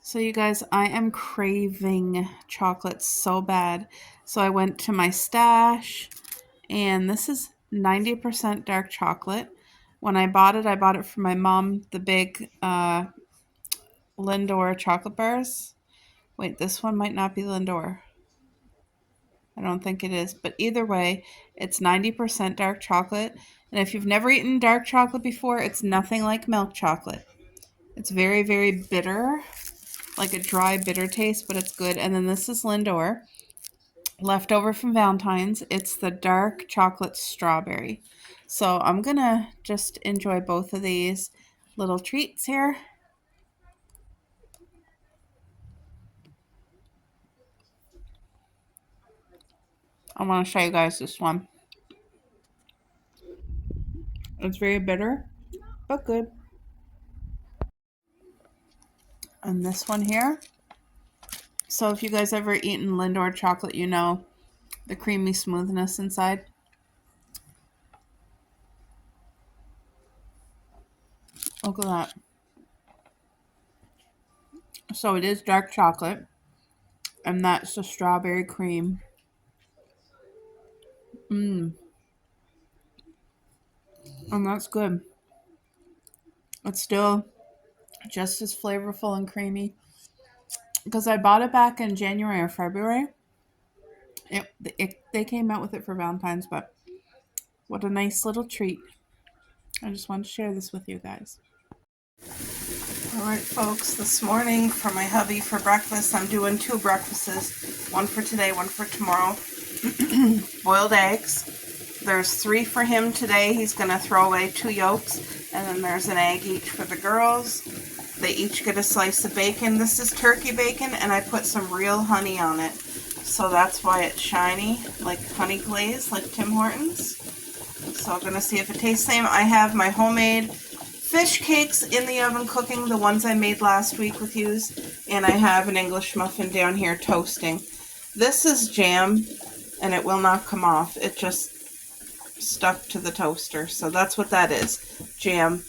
So you guys, I am craving chocolate so bad. So I went to my stash and this is 90% dark chocolate. When I bought it for my mom, the big Lindor chocolate bars. Wait, this one might not be Lindor. I don't think it is. But either way, it's 90% dark chocolate. And if you've never eaten dark chocolate before, it's nothing like milk chocolate. It's very, very bitter, like a dry, bitter taste, but it's good. And then this is Lindor, leftover from Valentine's. It's the dark chocolate strawberry. So I'm going to just enjoy both of these little treats here. I want to show you guys this one. It's very bitter, but good. And this one here. So if you guys ever eaten Lindor chocolate, you know the creamy smoothness inside. Look at that. So it is dark chocolate, and that's the strawberry cream. And that's good. It's still just as flavorful and creamy. Because I bought it back in January or February. They came out with it for Valentine's, but what a nice little treat. I just wanted to share this with you guys. All right, folks, this morning for my hubby for breakfast, I'm doing two breakfasts. One for today, one for tomorrow. Boiled eggs. There's 3 for him today. He's going to throw away 2 yolks, and then there's an egg each for the girls. They each get a slice of bacon. This is turkey bacon, and I put some real honey on it. So that's why it's shiny, like honey glaze, like Tim Hortons. So I'm going to see if it tastes the same. I have my homemade fish cakes in the oven cooking, the ones I made last week with yous. And I have an English muffin down here toasting. This is jam, and it will not come off. It just stuck to the toaster. So that's what that is, jam.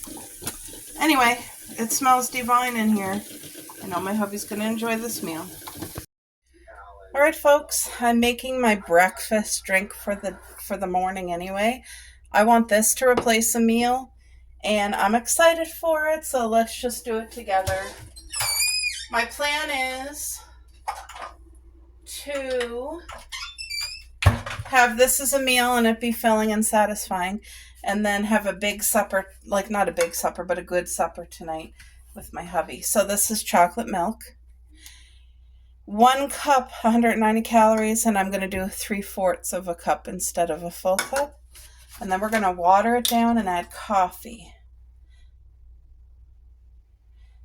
Anyway, it smells divine in here. I know my hubby's going to enjoy this meal. All right, folks, I'm making my breakfast drink for the morning anyway. I want this to replace a meal, and I'm excited for it, so let's just do it together. My plan is to have this as a meal and it be filling and satisfying, and then have a big supper, like not a big supper, but a good supper tonight with my hubby. So this is chocolate milk. 1 cup, 190 calories, and I'm going to do 3/4 of a cup instead of a full cup. And then we're going to water it down and add coffee.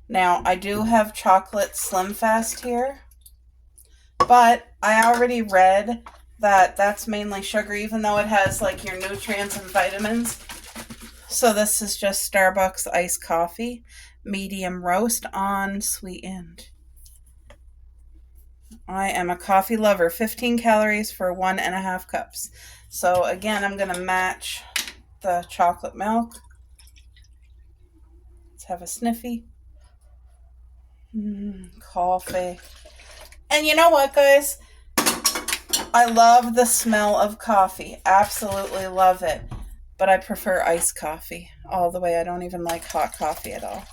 Now, I do have chocolate Slim Fast here, but I already read that that's mainly sugar, even though it has like your nutrients and vitamins. So this is just Starbucks iced coffee, medium roast, unsweetened. I am a coffee lover. 15 calories for 1.5 cups. So again, I'm going to match the chocolate milk. Let's have a sniffy. Coffee. And you know what, guys? I love the smell of coffee. Absolutely love it. But I prefer iced coffee all the way. I don't even like hot coffee at all.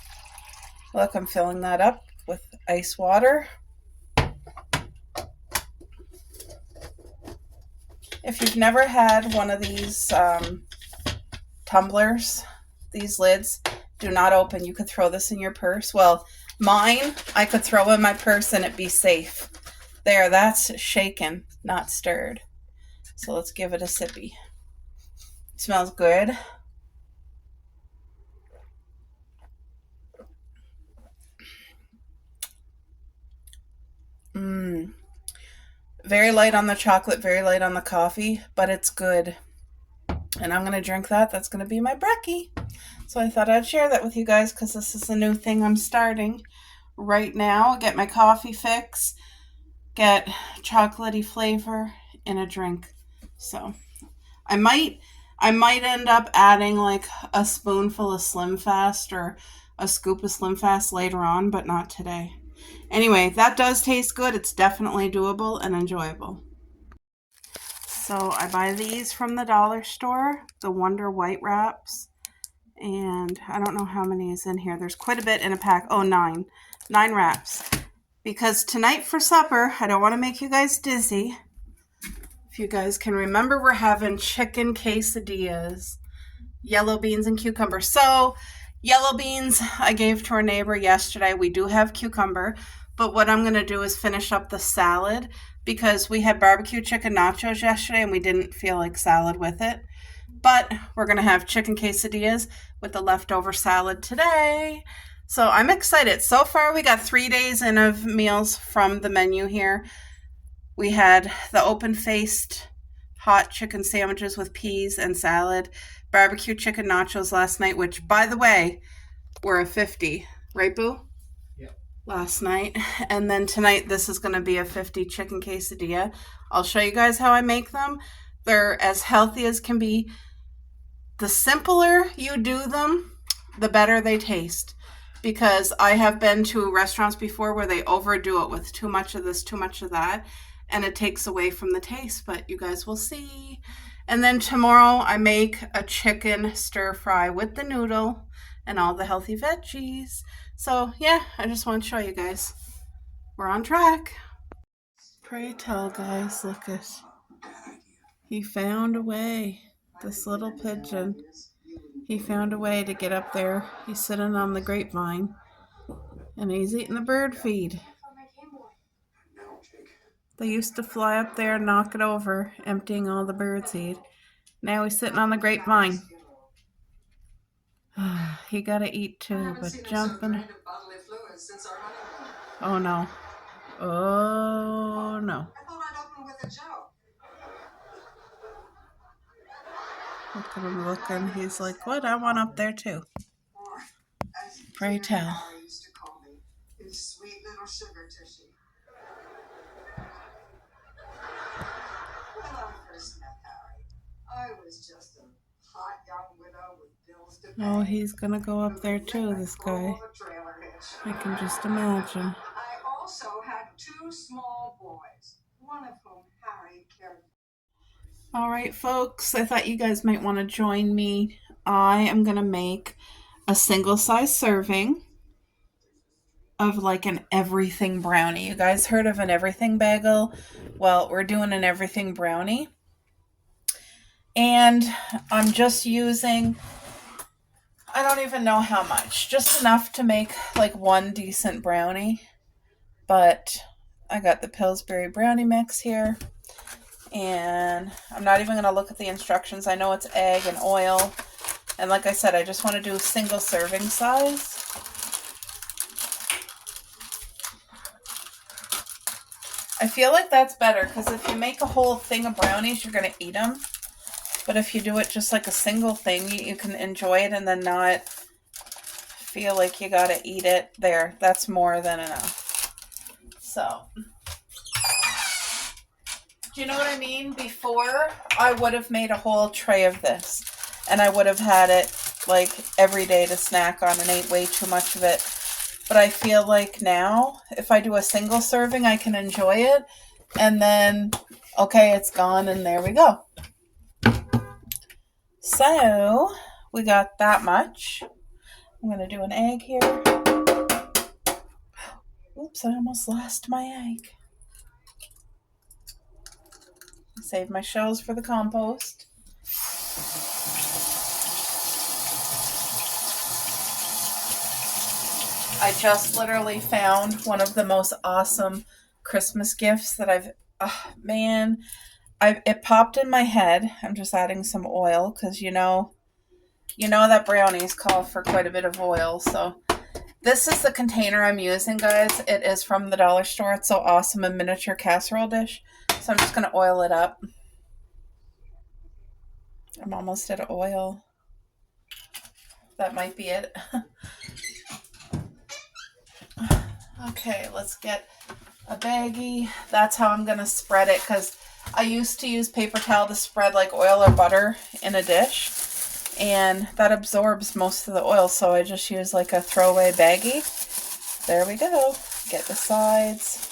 Look, I'm filling that up with ice water. If you've never had one of these tumblers, these lids, do not open. You could throw this in your purse. Well, mine, I could throw in my purse and it'd be safe. There, that's shaken, not stirred. So let's give it a sippy. It smells good. Very light on the chocolate, very light on the coffee, but it's good. And I'm going to drink that. That's going to be my brekkie. So I thought I'd share that with you guys because this is a new thing I'm starting right now. Get my coffee fix, get chocolatey flavor in a drink. So I might end up adding like a spoonful of Slim Fast or a scoop of Slim Fast later on, but not today. Anyway, that does taste good. It's definitely doable and enjoyable. So I buy these from the dollar store, the Wonder White Wraps. And I don't know how many is in here. There's quite a bit in a pack. Oh, 9. 9 wraps. Because tonight for supper, I don't want to make you guys dizzy. If you guys can remember, we're having chicken quesadillas, yellow beans and cucumber. So yellow beans I gave to our neighbor yesterday. We do have cucumber, but what I'm going to do is finish up the salad because we had barbecue chicken nachos yesterday and we didn't feel like salad with it. But we're going to have chicken quesadillas with the leftover salad today. So I'm excited. So far, we got 3 days in of meals from the menu here. We had the open-faced hot chicken sandwiches with peas and salad, barbecue chicken nachos last night, which, by the way, were a 50. Right, Boo? Yeah. Last night. And then tonight, this is going to be a 50 chicken quesadilla. I'll show you guys how I make them. They're as healthy as can be. The simpler you do them, the better they taste. Because I have been to restaurants before where they overdo it with too much of this, too much of that, and it takes away from the taste, but you guys will see. And then tomorrow I make a chicken stir fry with the noodle and all the healthy veggies. So yeah, I just want to show you guys. We're on track. Pray tell, guys, look at, he found a way. This little pigeon, he found a way to get up there. He's sitting on the grapevine and he's eating the bird feed. They used to fly up there and knock it over, emptying all the bird seed. Now he's sitting on the grapevine. He gotta eat too, but jumping. Oh no. Oh no. Look at him looking. He's like, what? I want up there too. Pray tell. Sweet little sugar tushy. When I first met Harry, I was just a hot young widow with bills to pay. Oh, he's gonna go up there too, this guy. I can just imagine. I also had 2 small boys, one of whom Harry cared for. All right, folks, I thought you guys might want to join me. I am gonna make a single-size serving of like an everything brownie. You guys heard of an everything bagel? Well, we're doing an everything brownie. And I'm just using, I don't even know how much, just enough to make like one decent brownie. But I got the Pillsbury brownie mix here. And I'm not even going to look at the instructions. I know it's egg and oil. And like I said, I just want to do a single serving size. I feel like that's better because if you make a whole thing of brownies, you're going to eat them. But if you do it just like a single thing, you can enjoy it and then not feel like you got to eat it. There, that's more than enough. So, do you know what I mean? Before, I would have made a whole tray of this. And I would have had it like every day to snack on and ate way too much of it. But I feel like now, if I do a single serving, I can enjoy it. And then, okay, it's gone, and there we go. So, we got that much. I'm going to do an egg here. Oops, I almost lost my egg. Save my shells for the compost. I just literally found one of the most awesome Christmas gifts that I've, it popped in my head. I'm just adding some oil because you know that brownies call for quite a bit of oil. So this is the container I'm using, guys. It is from the dollar store. It's so awesome, a miniature casserole dish. So I'm just going to oil it up. I'm almost out of oil. That might be it. Okay, let's get a baggie. That's how I'm going to spread it because I used to use paper towel to spread like oil or butter in a dish. And that absorbs most of the oil, so I just use like a throwaway baggie. There we go. Get the sides.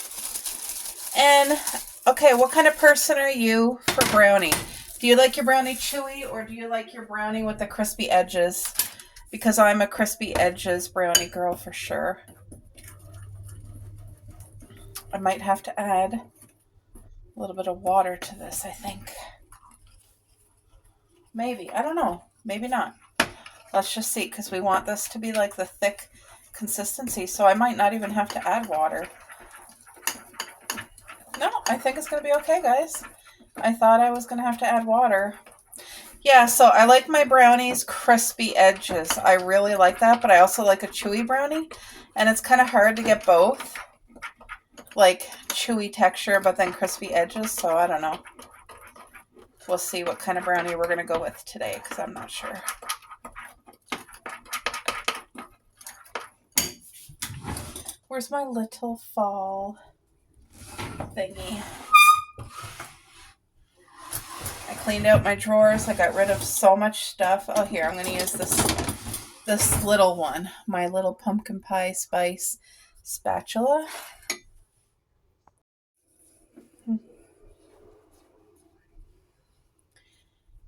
And, okay, what kind of person are you for brownie? Do you like your brownie chewy, or do you like your brownie with the crispy edges? Because I'm a crispy edges brownie girl for sure. I might have to add a little bit of water to this, I think. Maybe. I don't know. Maybe not. Let's just see, because we want this to be like the thick consistency, so I might not even have to add water. No, I think it's going to be okay, guys. I thought I was going to have to add water. Yeah, so I like my brownies crispy edges. I really like that, but I also like a chewy brownie, and it's kind of hard to get both. Like chewy texture, but then crispy edges, so I don't know. We'll see what kind of brownie we're going to go with today, because I'm not sure. Where's my little fall thingy? I cleaned out my drawers. I got rid of so much stuff. Oh, here, I'm going to use this little one, my little pumpkin pie spice spatula.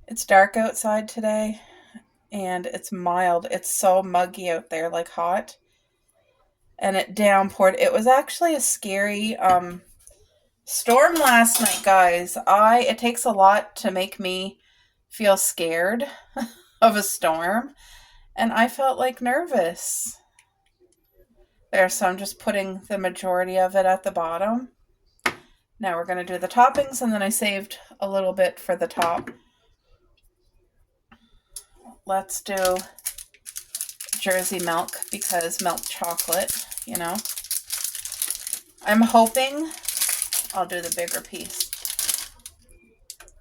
It's dark outside today, and it's mild. It's so muggy out there, like hot. And it downpoured. It was actually a scary storm last night, guys. It takes a lot to make me feel scared of a storm, and I felt like nervous. There, so I'm just putting the majority of it at the bottom. Now we're going to do the toppings, and then I saved a little bit for the top. Let's do Jersey milk, because milk chocolate, you know. I'm hoping I'll do the bigger piece.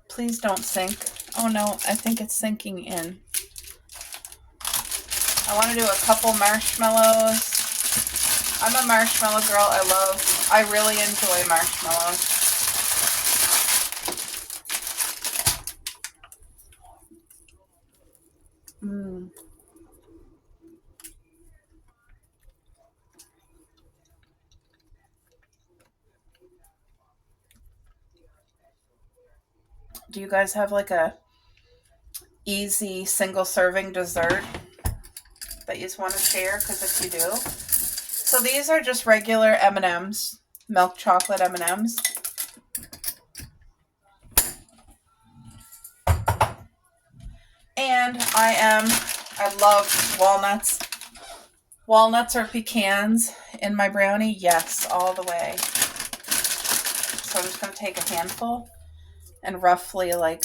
Please don't sink. Oh no, I think it's sinking in. I want to do a couple marshmallows. I'm a marshmallow girl. I really enjoy marshmallows. Do you guys have like a easy single serving dessert that you just want to share? Because if you do. So these are just regular M&Ms, milk chocolate M&Ms. And I love walnuts. Walnuts or pecans in my brownie? Yes, all the way. So I'm just going to take a handful and roughly like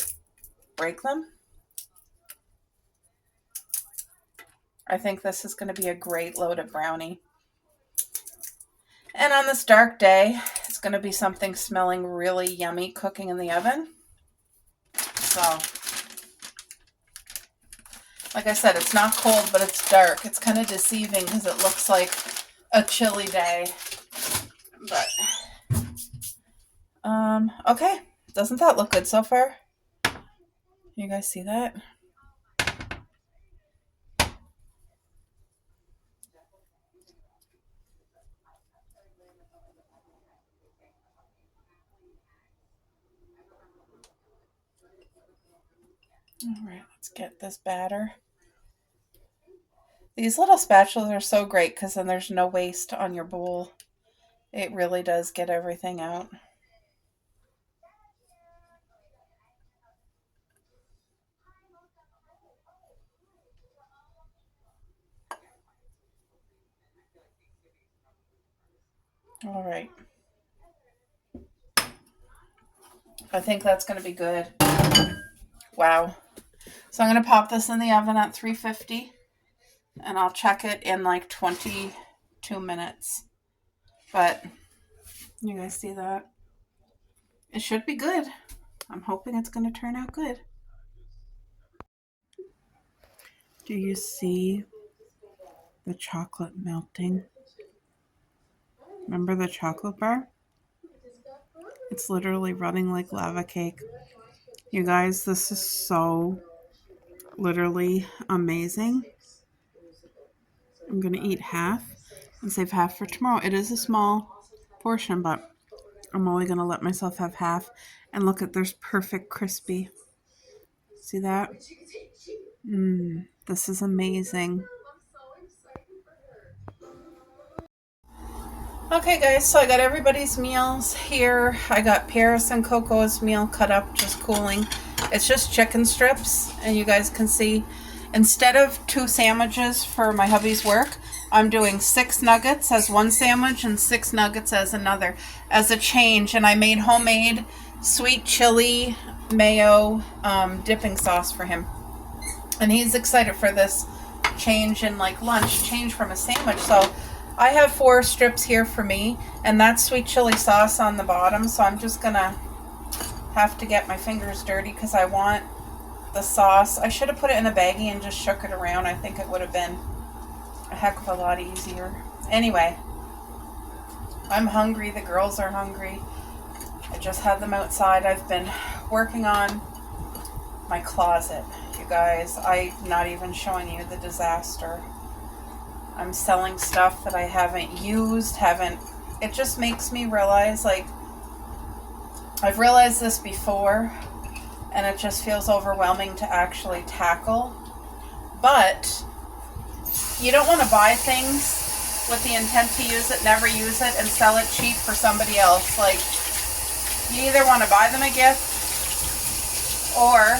break them. I think this is going to be a great loaded brownie. And on this dark day, it's going to be something smelling really yummy cooking in the oven. So, like I said, it's not cold, but it's dark. It's kind of deceiving because it looks like a chilly day. But, okay. Doesn't that look good so far? You guys see that? All right, let's get this batter. These little spatulas are so great because then there's no waste on your bowl. It really does get everything out. All right. I think that's going to be good. Wow. So I'm going to pop this in the oven at 350, and I'll check it in like 22 minutes. But you guys see that? It should be good. I'm hoping it's going to turn out good. Do you see the chocolate melting? Remember the chocolate bar? It's literally running like lava cake. You guys, this is so literally amazing. I'm going to eat half and save half for tomorrow. It is a small portion, but I'm only going to let myself have half. And look at, there's perfect crispy. See that? This is amazing. Okay guys, so I got everybody's meals here. I got Paris and Coco's meal cut up, just cooling. It's just chicken strips, and you guys can see, instead of 2 sandwiches for my hubby's work, I'm doing 6 nuggets as one sandwich and 6 nuggets as another, as a change. And I made homemade sweet chili mayo dipping sauce for him. And he's excited for this change in like lunch, change from a sandwich. So I have 4 strips here for me, and that's sweet chili sauce on the bottom. So I'm just gonna have to get my fingers dirty because I want the sauce. I should have put it in a baggie and just shook it around. I think it would have been a heck of a lot easier. Anyway, I'm hungry. The girls are hungry. I just had them outside. I've been working on my closet, you guys. I'm not even showing you the disaster. I'm selling stuff that I haven't used, it just makes me realize, like, I've realized this before, and it just feels overwhelming to actually tackle. But you don't want to buy things with the intent to use it, never use it, and sell it cheap for somebody else. Like, you either want to buy them a gift, or,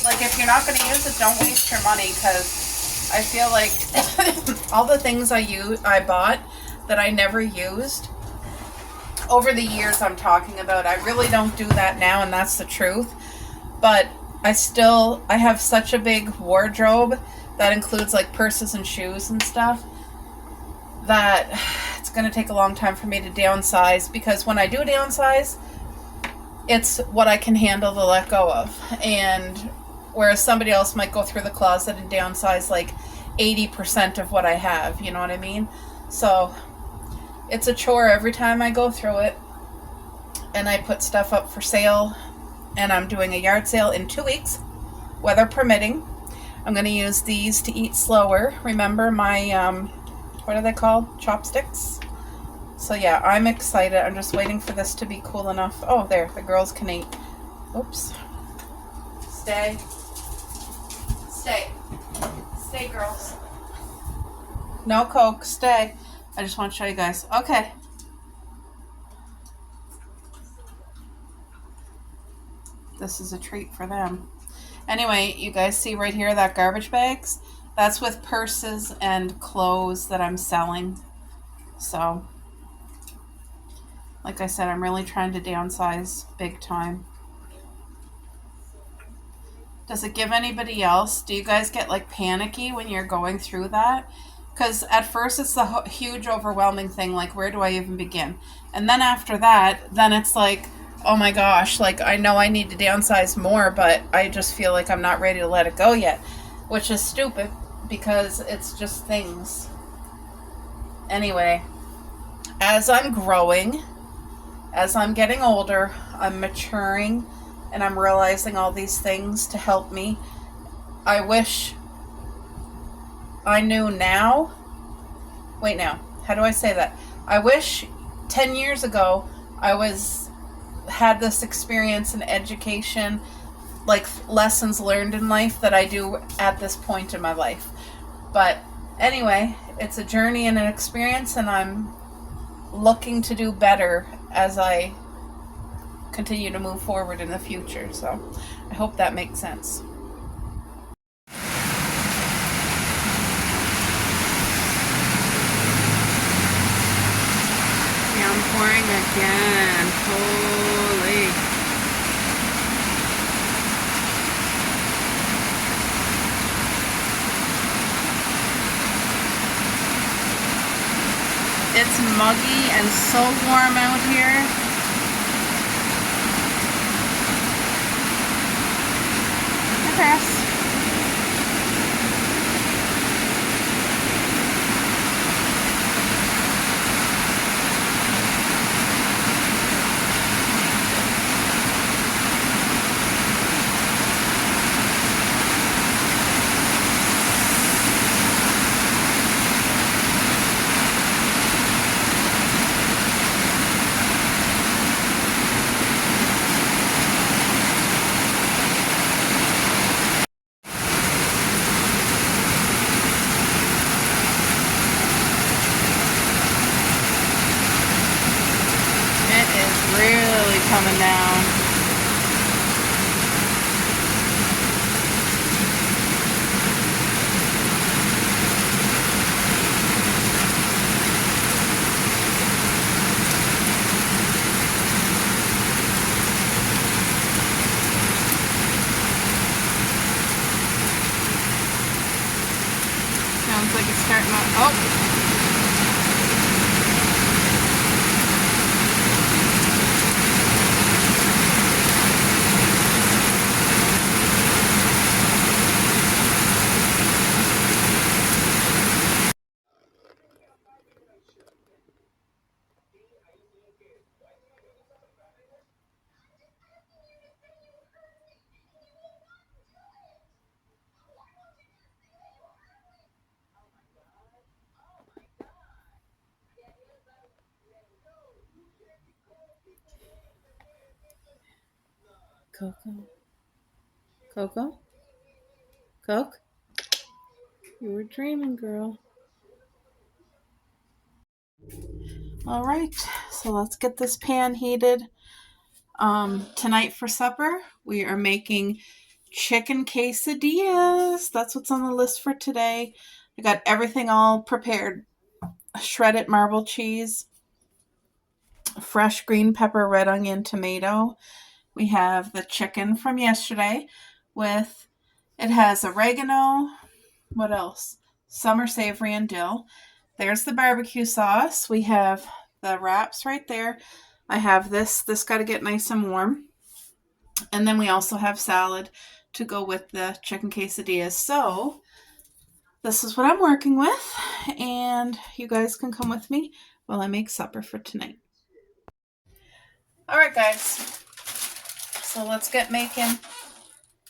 like, if you're not going to use it, don't waste your money, because I feel like all the things I bought that I never used over the years I'm talking about, I really don't do that now, and that's the truth. But I have such a big wardrobe that includes like purses and shoes and stuff that it's going to take a long time for me to downsize, because when I do downsize, it's what I can handle to let go of. And whereas somebody else might go through the closet and downsize like 80% of what I have, you know what I mean? So it's a chore every time I go through it. And I put stuff up for sale, and I'm doing a yard sale in 2 weeks, weather permitting. I'm going to use these to eat slower. Remember my, what are they called? Chopsticks? So yeah, I'm excited. I'm just waiting for this to be cool enough. Oh, there, the girls can eat. Oops. Stay. Stay. Stay, girls. No Coke. Stay. I just want to show you guys. Okay. This is a treat for them. Anyway, you guys see right here that garbage bags? That's with purses and clothes that I'm selling. So, like I said, I'm really trying to downsize big time. Does it give anybody else? Do you guys get like panicky when you're going through that? Because at first it's the huge overwhelming thing, like where do I even begin? And then after that, then it's like, oh my gosh, like I know I need to downsize more, but I just feel like I'm not ready to let it go yet, which is stupid because it's just things. Anyway, as I'm growing, as I'm getting older, I'm maturing, and I'm realizing all these things to help me. I wish I knew now. Wait, now, how do I say that? I wish 10 years ago I had this experience and education, like lessons learned in life that I do at this point in my life. But anyway, it's a journey and an experience, and I'm looking to do better as I continue to move forward in the future. So I hope that makes sense. Pouring again. Holy. It's muggy and so warm out here. Hi, Paris. coming down. Sounds like it's starting to, oh. Coco? Coco? Coke? You were dreaming, girl. All right, so let's get this pan heated. Tonight for supper, we are making chicken quesadillas. That's what's on the list for today. I got everything all prepared. Shredded marble cheese, fresh green pepper, red onion, tomato. We have the chicken from yesterday with, it has oregano, what else? Summer savory and dill. There's the barbecue sauce. We have the wraps right there. I have this got to get nice and warm. And then we also have salad to go with the chicken quesadillas. So this is what I'm working with, and you guys can come with me while I make supper for tonight. All right, guys. So let's get making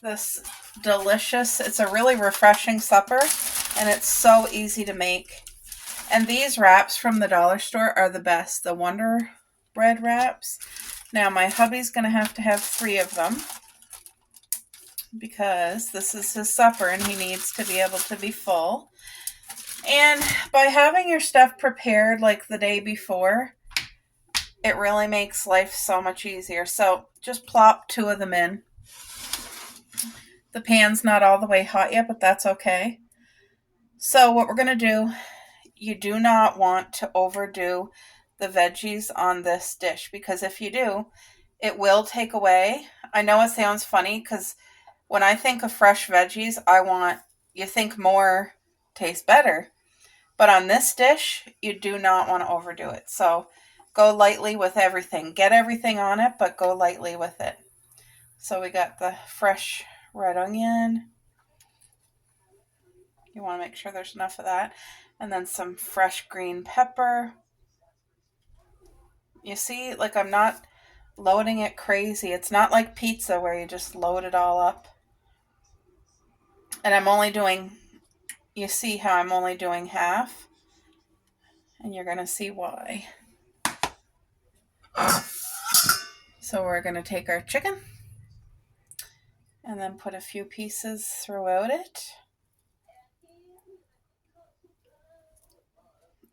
this delicious, it's a really refreshing supper, and it's so easy to make. And these wraps from the dollar store are the best, the Wonder Bread wraps. Now my hubby's going to have 3 of them because this is his supper and he needs to be able to be full. And by having your stuff prepared like the day before, it really makes life so much easier. So just plop 2 of them in. The pan's not all the way hot yet, but that's okay. So what we're going to do, you do not want to overdo the veggies on this dish, because if you do, it will take away. I know it sounds funny because when I think of fresh veggies, you think more tastes better. But on this dish, you do not want to overdo it. So go lightly with everything. Get everything on it, but go lightly with it. So we got the fresh red onion. You want to make sure there's enough of that. And then some fresh green pepper. You see, like I'm not loading it crazy. It's not like pizza where you just load it all up. And I'm only doing, you see how I'm only doing half? And you're going to see why. So we're going to take our chicken and then put a few pieces throughout it.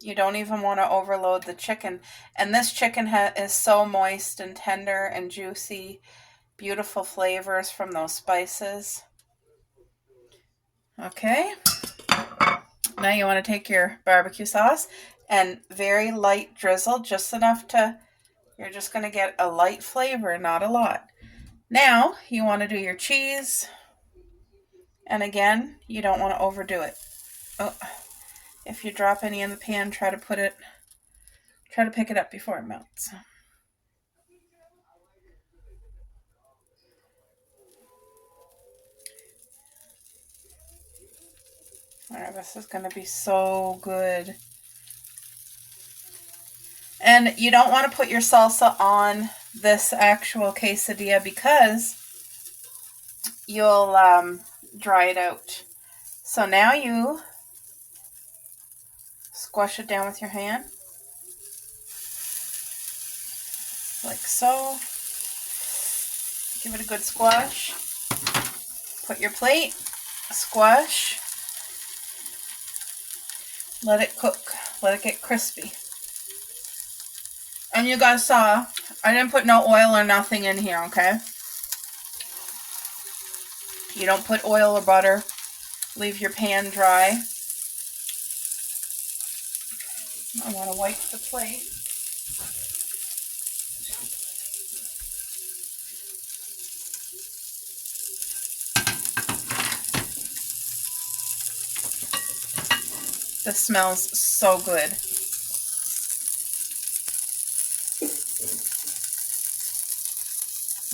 You don't even want to overload the chicken. And this chicken is so moist and tender and juicy. Beautiful flavors from those spices. Okay. Now you want to take your barbecue sauce and very light drizzle, just enough to, you're just going to get a light flavor, not a lot. Now you want to do your cheese. And again, you don't want to overdo it. Oh. If you drop any in the pan, try to pick it up before it melts. All right, this is going to be so good. And you don't want to put your salsa on this actual quesadilla because you'll dry it out. So now you squash it down with your hand. Like so. Give it a good squash. Put your plate, squash. Let it cook. Let it get crispy. And you guys saw I didn't put no oil or nothing in here, okay? You don't put oil or butter. Leave your pan dry. I want to wipe the plate. This smells so good.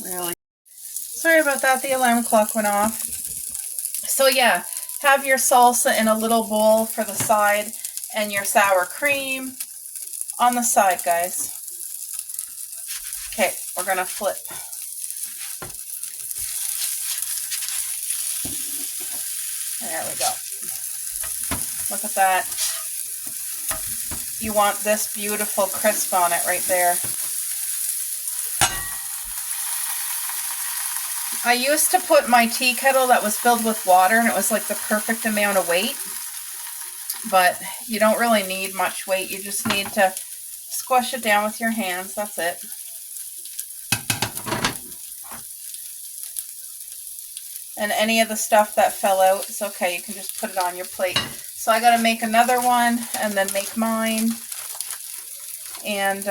Really. Sorry about that, the alarm clock went off. So yeah, have your salsa in a little bowl for the side and your sour cream on the side, guys. Okay, we're gonna flip. There we go. Look at that. You want this beautiful crisp on it right there. I used to put my tea kettle that was filled with water, and it was like the perfect amount of weight. But you don't really need much weight. You just need to squash it down with your hands. That's it. And any of the stuff that fell out, it's okay. You can just put it on your plate. So I got to make another one and then make mine. And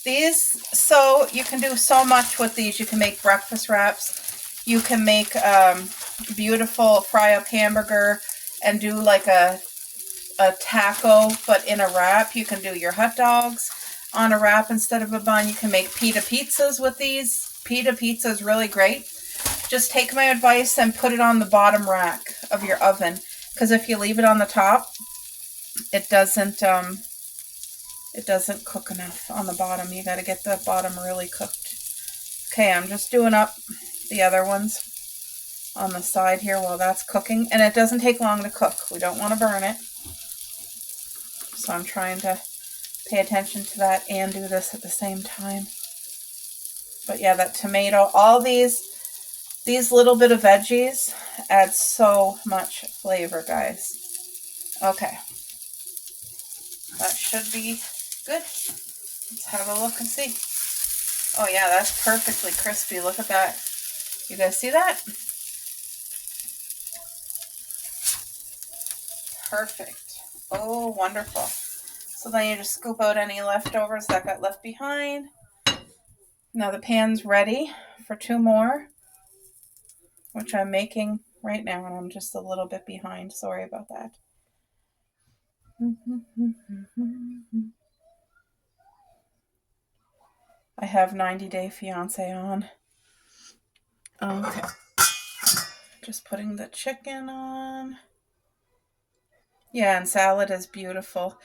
these, so you can do so much with these. You can make breakfast wraps. You can make beautiful fry up hamburger and do like a taco, but in a wrap. You can do your hot dogs on a wrap instead of a bun. You can make pita pizzas with these. Pita pizza is really great. Just take my advice and put it on the bottom rack of your oven, because if you leave it on the top, it doesn't cook enough on the bottom. You got to get the bottom really cooked. Okay, I'm just doing up the other ones on the side here while that's cooking, and it doesn't take long to cook. We don't want to burn it, so I'm trying to pay attention to that and do this at the same time. But yeah, that tomato, all these little bit of veggies add so much flavor, guys. Okay. That should be good. Let's have a look and see. Oh yeah, that's perfectly crispy. Look at that. You guys see that? Perfect. Oh, wonderful. So then you just scoop out any leftovers that got left behind. Now the pan's ready for 2 more, which I'm making right now, and I'm just a little bit behind. Sorry about that. I have 90 Day Fiance on. Okay. Just putting the chicken on. Yeah, and salad is beautiful.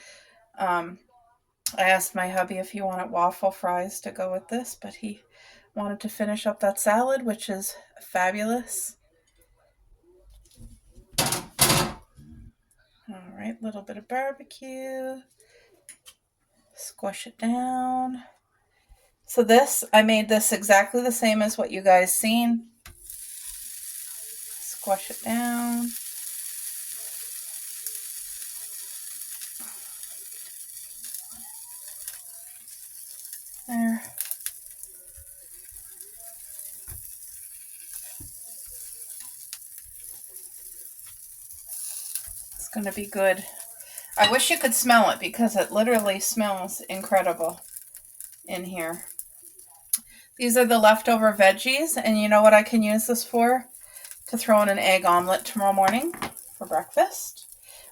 I asked my hubby if he wanted waffle fries to go with this, but he wanted to finish up that salad, which is fabulous. All right, little bit of barbecue. Squash it down. So this, I made this exactly the same as what you guys seen. Squash it down. There. It's going to be good. I wish you could smell it because it literally smells incredible in here. These are the leftover veggies, and you know what I can use this for? To throw in an egg omelet tomorrow morning for breakfast.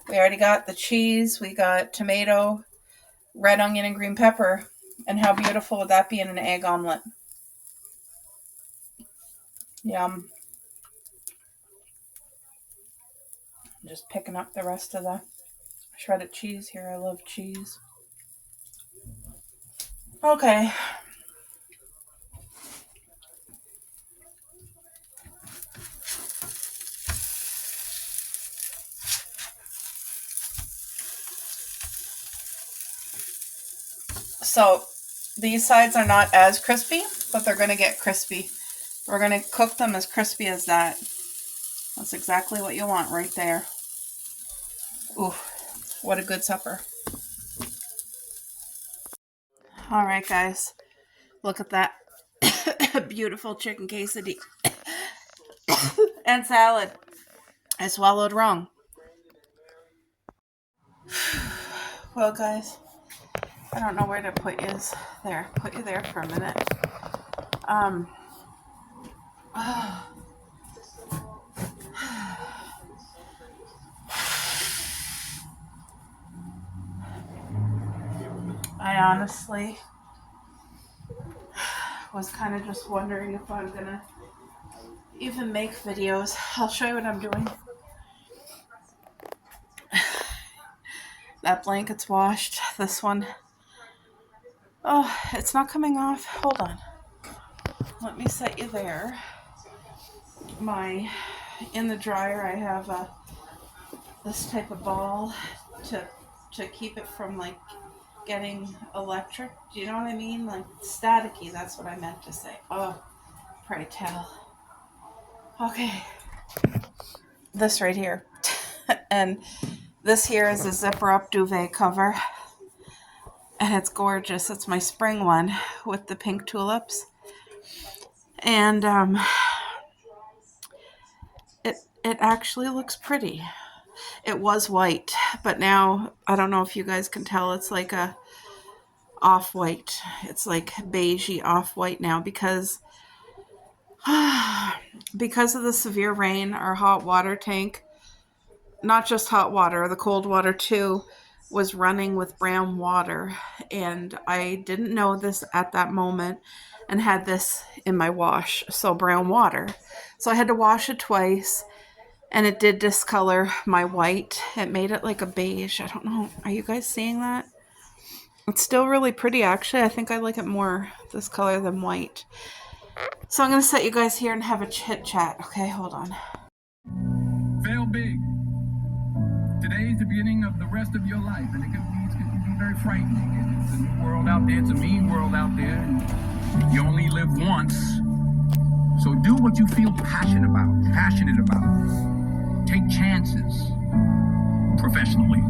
We already got the cheese, we got tomato, red onion, and green pepper. And how beautiful would that be in an egg omelet? Yum. I'm just picking up the rest of the shredded cheese here. I love cheese. Okay. So these sides are not as crispy, but they're going to get crispy. We're going to cook them as crispy as that. That's exactly what you want right there. Ooh, what a good supper. All right, guys. Look at that beautiful chicken quesadilla and salad. I swallowed wrong. Well, guys, I don't know where to put you there. Put you there for a minute. I honestly was kind of just wondering if I'm gonna even make videos. I'll show you what I'm doing. That blanket's washed. This one, oh, it's not coming off. Hold on. Let me set you there. In the dryer, I have this type of ball to keep it from like getting electric. Do you know what I mean? Like staticky. That's what I meant to say. Oh, pray tell. Okay. This right here. And this here is a zipper up duvet cover. And it's gorgeous. It's my spring one with the pink tulips. And it actually looks pretty. It was white, but now I don't know if you guys can tell, it's like a off-white. It's like beigey off-white now because of the severe rain. Our hot water tank, not just hot water, the cold water too, was running with brown water, and I didn't know this at that moment and had this in my wash, so brown water. So I had to wash it twice. And it did discolor my white. It made it like a beige. I don't know. Are you guys seeing that? It's still really pretty, actually. I think I like it more this color than white. So I'm going to set you guys here and have a chit chat. Okay, hold on. Fail big. Today is the beginning of the rest of your life. And it can be very frightening. It's a new world out there. It's a mean world out there. And you only live once. So do what you feel passionate about. Take chances professionally.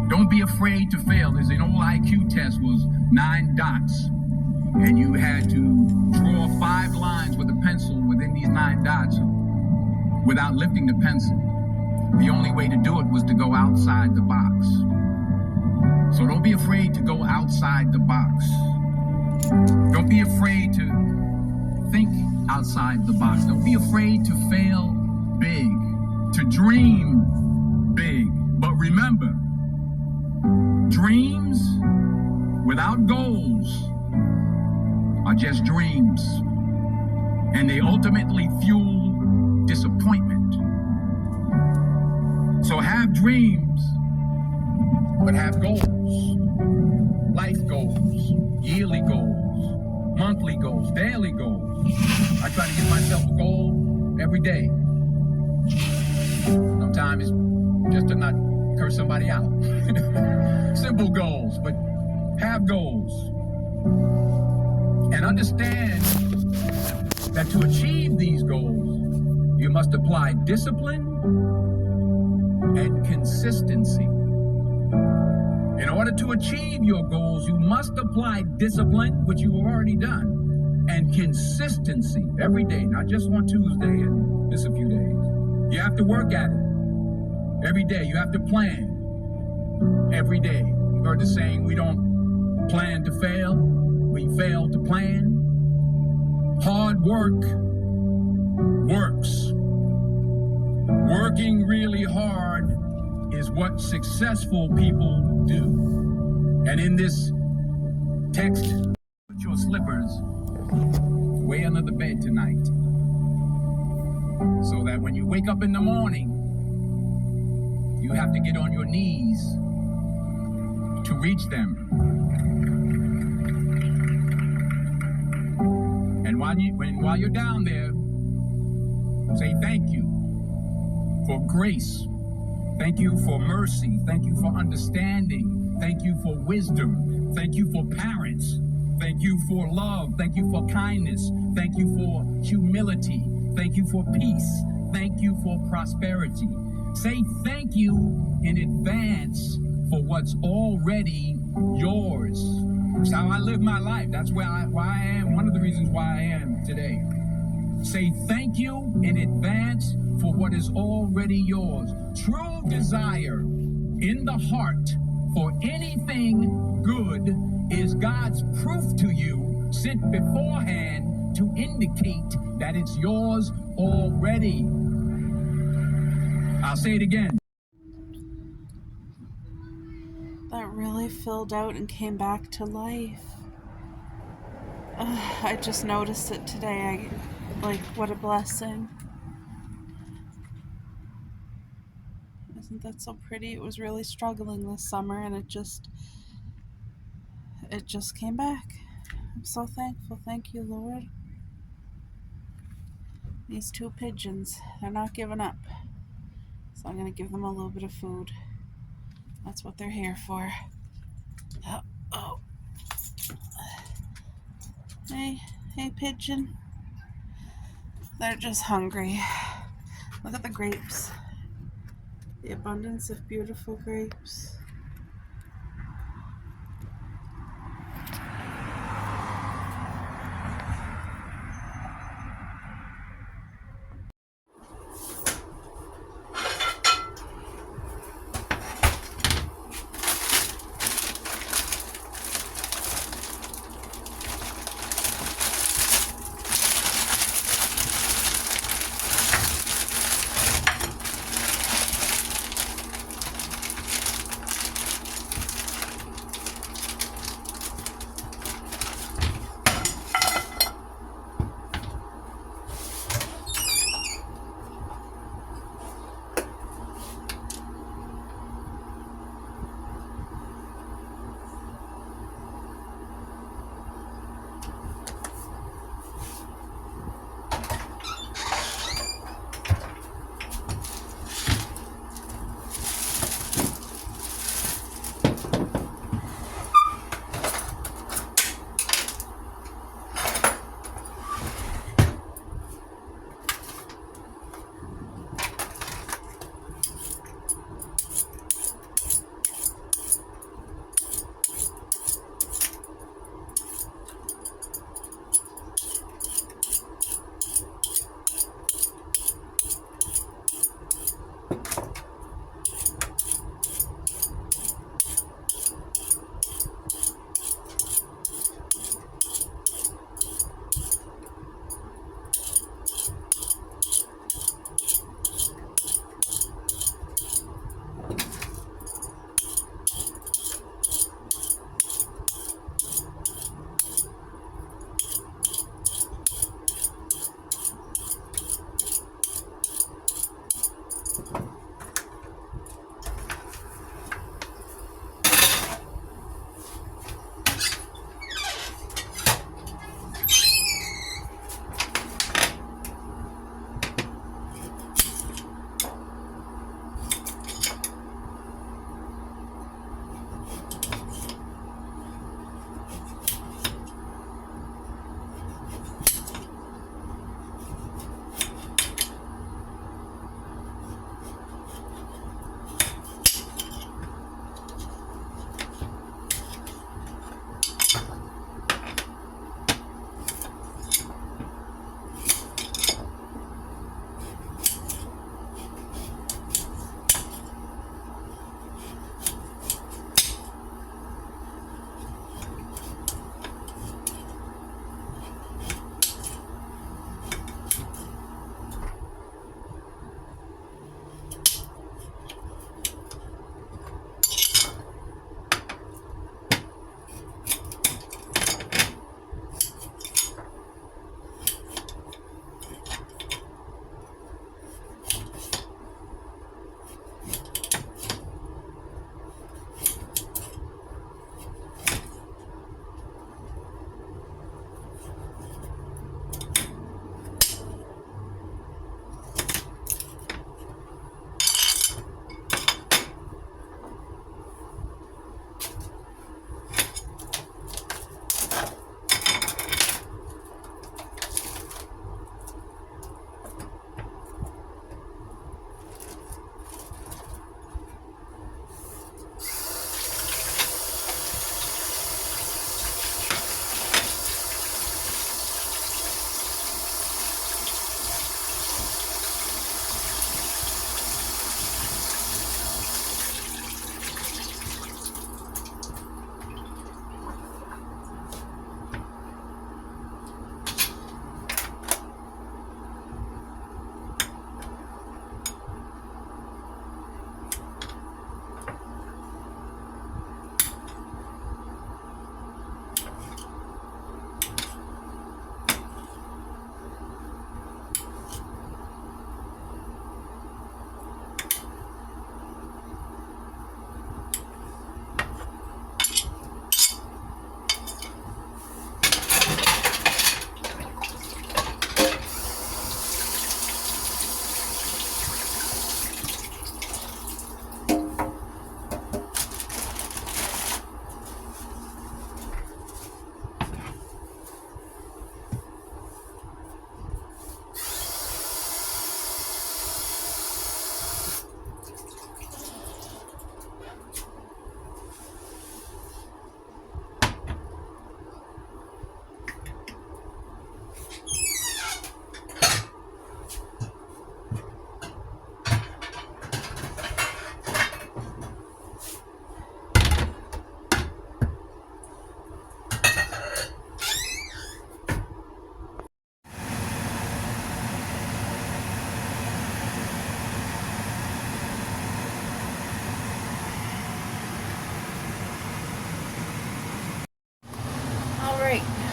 Don't be afraid to fail. There's an old IQ test, was 9 dots. And you had to draw 5 lines with a pencil within these 9 dots without lifting the pencil. The only way to do it was to go outside the box. So don't be afraid to go outside the box. Don't be afraid to think outside the box. Don't be afraid to fail big, to dream big. But remember, dreams without goals are just dreams, and they ultimately fuel disappointment. So have dreams, but have goals. Life goals, yearly goals, monthly goals, daily goals. I try to give myself a goal every day. Sometimes it's just to not curse somebody out. Simple goals, but have goals. And understand that to achieve these goals, you must apply discipline and consistency. In order to achieve your goals, you must apply discipline, which you've already done, and consistency every day, not just one Tuesday and miss a few days. You have to work at it every day. You have to plan every day. You've heard the saying, we don't plan to fail, we fail to plan. Hard work works. Working really hard is what successful people do. And in this text, put your slippers way under the bed tonight, so that when you wake up in the morning, you have to get on your knees to reach them. And while you're down there, say thank you for grace. Thank you for mercy. Thank you for understanding. Thank you for wisdom. Thank you for parents. Thank you for love. Thank you for kindness. Thank you for humility. Thank you for peace. Thank you for prosperity. Say thank you in advance for what's already yours. It's how I live my life. That's why I am. One of the reasons why I am today. Say thank you in advance for what is already yours. True desire in the heart for anything good is God's proof to you, sent beforehand to indicate that it's yours already. I'll say it again. That really filled out and came back to life. I just noticed it today. What a blessing. Isn't that so pretty? It was really struggling this summer and it just came back. I'm so thankful. Thank you, Lord. These 2 pigeons, they're not giving up. So I'm going to give them a little bit of food. That's what they're here for. Oh. Hey, pigeon. They're just hungry. Look at the grapes. The abundance of beautiful grapes.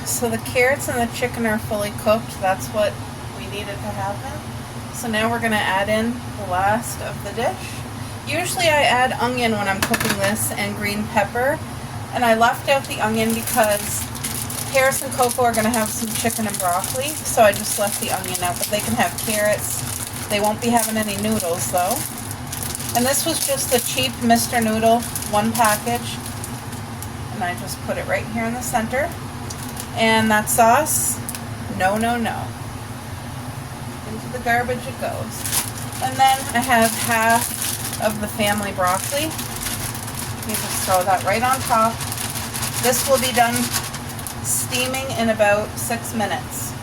so the carrots and the chicken are fully cooked. That's what we needed to happen. So now we're gonna add in the last of the dish. Usually I add onion when I'm cooking this and green pepper, and I left out the onion because Harris and Coco are gonna have some chicken and broccoli, so I just left the onion out, but they can have carrots. They won't be having any noodles though. And this was just the cheap Mr. Noodle, one package. And I just put it right here in the center. And that sauce, no, no, no. Into the garbage it goes. And then I have half of the family broccoli. You just throw that right on top. This will be done steaming in about 6 minutes.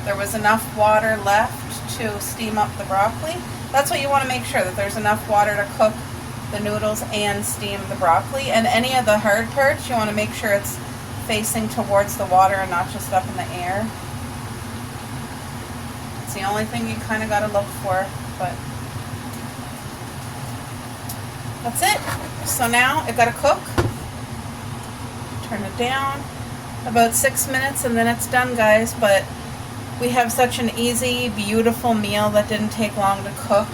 There was enough water left to steam up the broccoli. That's what you want to make sure, that there's enough water to cook the noodles and steam the broccoli. And any of the hard parts, you want to make sure it's facing towards the water and not just up in the air. It's the only thing you kind of got to look for, but that's it. So now it got to cook. Turn it down about 6 minutes and then it's done, guys. But we have such an easy, beautiful meal that didn't take long to cook.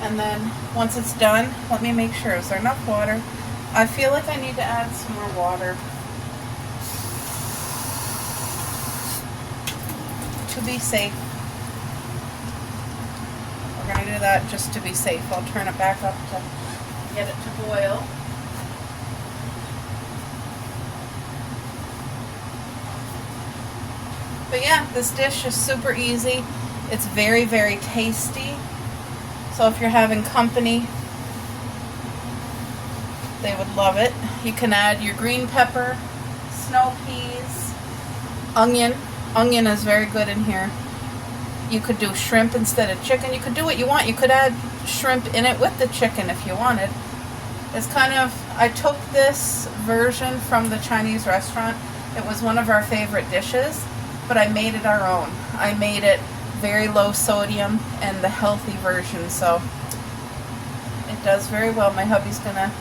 And then once it's done, let me make sure, is there enough water? I feel like I need to add some more water to be safe. We're going to do that just to be safe. I'll turn it back up to get it to boil. But yeah, this dish is super easy. It's very, very tasty. So if you're having company, they would love it. You can add your green pepper, snow peas, onion. Onion is very good in here. You could do shrimp instead of chicken. You could do what you want. You could add shrimp in it with the chicken if you wanted. It's kind of, I took this version from the Chinese restaurant. It was one of our favorite dishes, but I made it our own. I made it very low sodium and the healthy version, so it does very well. My hubby's gonna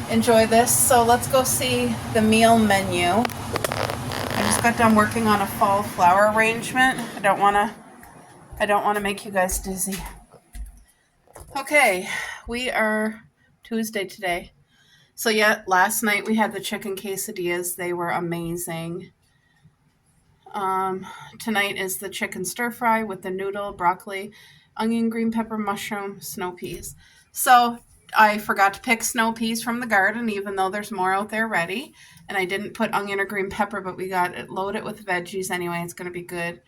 enjoy this. So let's go see the meal menu. I just got done working on a fall flower arrangement. I don't want to make you guys dizzy. Okay, we are Tuesday today. So yeah, last night we had the chicken quesadillas. They were amazing. Tonight is the chicken stir fry with the noodle, broccoli, onion, green pepper, mushroom, snow peas. So I forgot to pick snow peas from the garden, even though there's more out there ready. And I didn't put onion or green pepper, but we got it loaded with veggies anyway. It's going to be good.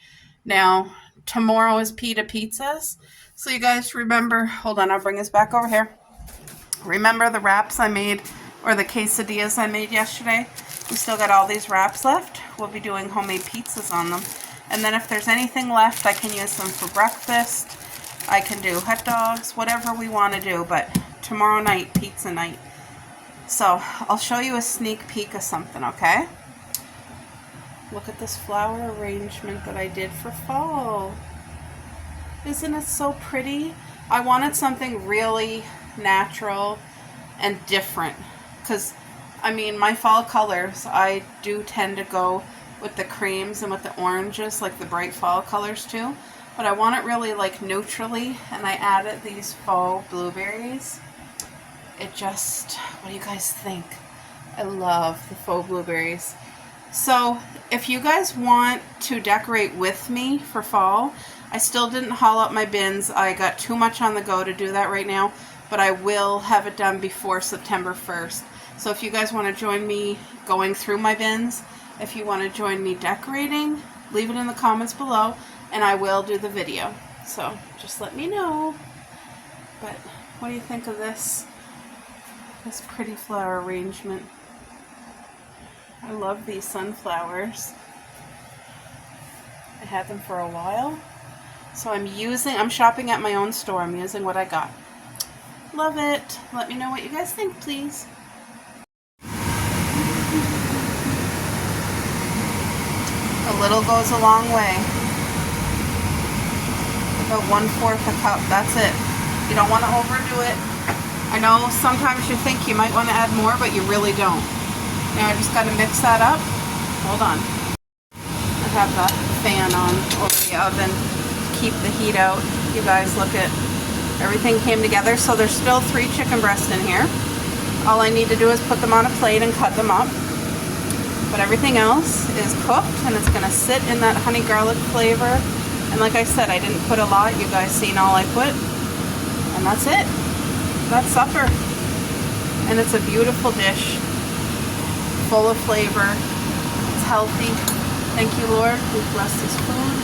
Now, tomorrow is pita pizzas. So you guys remember, hold on, I'll bring this back over here. Remember the wraps I made, or the quesadillas I made yesterday? We still got all these wraps left. We'll be doing homemade pizzas on them. And then if there's anything left, I can use them for breakfast. I can do hot dogs, whatever we want to do. But tomorrow night, pizza night. So I'll show you a sneak peek of something, okay? Look at this flower arrangement that I did for fall. Isn't it so pretty? I wanted something really natural and different. Because, I mean, my fall colors, I do tend to go with the creams and with the oranges, like the bright fall colors too. But I want it really like neutrally, and I added these faux blueberries. It just, what do you guys think? I love the faux blueberries. So if you guys want to decorate with me for fall, I still didn't haul up my bins. I got too much on the go to do that right now, but I will have it done before September 1st. So if you guys want to join me going through my bins, if you want to join me decorating, leave it in the comments below, and I will do the video. So just let me know. But what do you think of this pretty flower arrangement? I love these sunflowers. I had them for a while. So I'm shopping at my own store. I'm using what I got. Love it. Let me know what you guys think, please. A little goes a long way. About 1/4 a cup. That's it. You don't want to overdo it. I know sometimes you think you might want to add more, but you really don't. Now I just got to mix that up. Hold on. I have the fan on over the oven to keep the heat out. You guys, look at everything came together. So there's still 3 chicken breasts in here. All I need to do is put them on a plate and cut them up. But everything else is cooked and it's going to sit in that honey garlic flavor. And like I said, I didn't put a lot. You guys seen all I put. And that's it. That's supper. And it's a beautiful dish. Full of flavor. It's healthy. Thank you, Lord. We bless this food.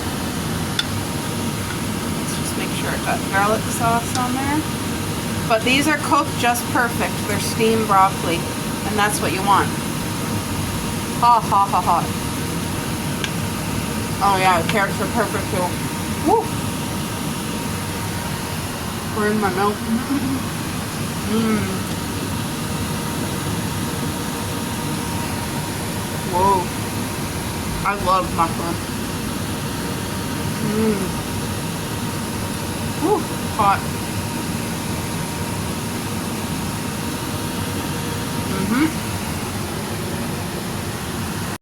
Let's just make sure I got garlic sauce on there. But these are cooked just perfect. They're steamed broccoli. And that's what you want. Ha ha ha ha. Oh yeah, the carrots are perfect too. Woo! We're in my mouth. Mmm. Whoa. I love mushroom. Mmm. Woo, hot.